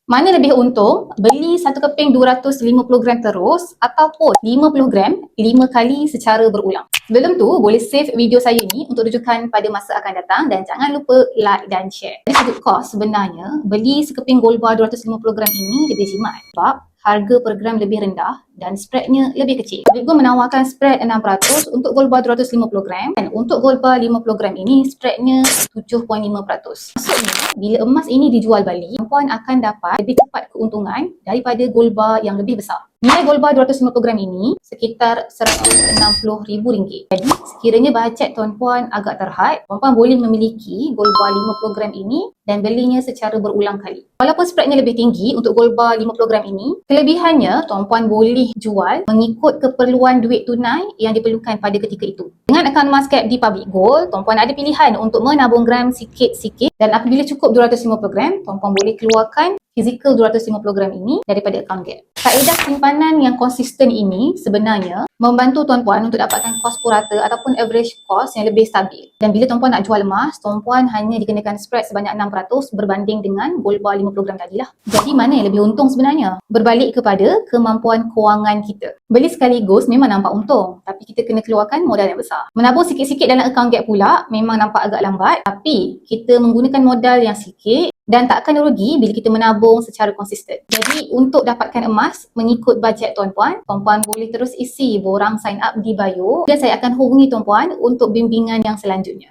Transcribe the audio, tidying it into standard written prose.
Mana lebih untung, beli satu keping 250 gram terus ataupun 50 gram 5 kali secara berulang? Sebelum tu, boleh save video saya ni untuk rujukan pada masa akan datang dan jangan lupa like dan share. Dari sudut kos sebenarnya, beli sekeping Gold Bar 250 gram ini lebih jimat sebab harga per gram lebih rendah dan spreadnya lebih kecil. Bigo menawarkan spread 6% untuk Gold Bar 250 gram dan untuk Gold Bar 50 gram ini spreadnya 7.5%. Maksudnya, bila emas ini dijual balik, puan akan dapat lebih cepat keuntungan daripada Gold Bar yang lebih besar. Nilai Gold Bar 250 gram ini sekitar RM160,000. Jadi, sekiranya bajet tuan-puan agak terhad, tuan-puan boleh memiliki Gold Bar 50 gram ini dan belinya secara berulang kali. Walaupun spreadnya lebih tinggi untuk Gold Bar 50 gram ini, kelebihannya tuan-puan boleh jual mengikut keperluan duit tunai yang diperlukan pada ketika itu. Dengan akaun Emascap di Public Gold, tuan-puan ada pilihan untuk menabung gram sikit-sikit dan apabila cukup 250 gram, tuan-puan boleh keluarkan fizikal 250 gram ini daripada akaun Gap. Kaedah simpanan yang konsisten ini sebenarnya membantu tuan-puan untuk dapatkan kos purata ataupun average cost yang lebih stabil. Dan bila tuan-puan nak jual emas, tuan-puan hanya dikenakan spread sebanyak 6% berbanding dengan Gold Bar 50 gram tadilah. Jadi mana yang lebih untung sebenarnya? Berbalik kepada kemampuan kewangan kita. Beli sekaligus memang nampak untung, tapi kita kena keluarkan modal yang besar. Menabung sikit-sikit dalam akaun Gap pula memang nampak agak lambat, tapi kita menggunakan modal yang sikit dan tak akan rugi bila kita menabung secara konsisten. Jadi untuk dapatkan emas mengikut bajet tuan-puan, tuan-puan boleh terus isi borang sign up di bio dan saya akan hubungi tuan-puan untuk bimbingan yang selanjutnya.